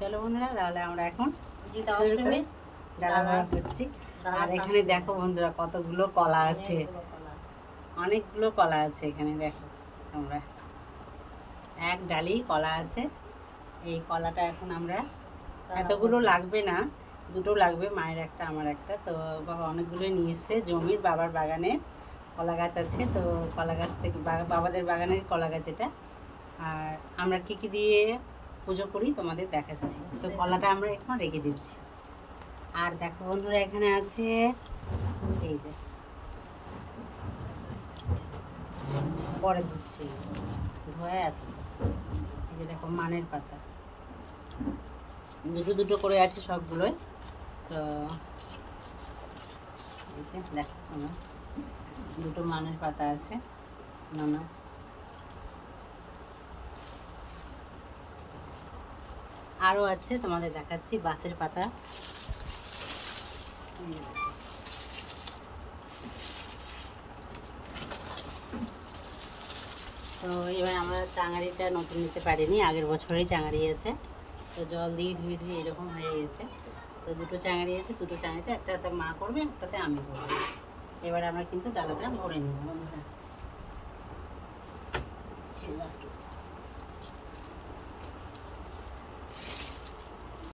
চলো বন্ধুরা, তাহলে আমরা এখন ডালা ভাড়া করছি। আর এখানে দেখো বন্ধুরা কতগুলো কলা আছে, অনেকগুলো কলা আছে এখানে। দেখো তোমরা, এক ডালি কলা আছে। এই কলাটা এখন আমরা, এতগুলো লাগবে না, দুটো লাগবে, মায়ের একটা আমার একটা। তো বাবা অনেকগুলো নিয়ে এসছে জমির, বাবার বাগানে কলা গাছ আছে। তো কলা গাছ থেকে, বাবাদের বাগানের কলা গাছ এটা। আর আমরা কী কী দিয়ে পুজো করি তোমাদের দেখাচ্ছি। তো কলাটা আমরা এখন রেখে দিচ্ছি। আর দেখো বন্ধুরা, এখানে আছে এই যে, পরে ধুচ্ছি, ধোয়া আছে। এই যে দেখো মানের পাতা, দুটো দুটো করে আছে সবগুলোই। তো এই যে দেখো আমার দুটো মানের পাতা আছে। নানা আরও আছে, তোমাদের দেখাচ্ছি বাঁশের পাতা। তো এবার আমরা চাঙারিটা নতুন নিতে পারিনি, আগের বছরেই চাঙারি আছে। তো জল দিয়ে ধুয়ে ধুয়ে এরকম হয়ে গেছে। তো দুটো চাঙারি আছে, দুটো চাঙারিতে একটাতে মা করবে, একটাতে আমি করবো। এবার আমরা কিন্তু ডালাটা ভরে নেব বন্ধুরা।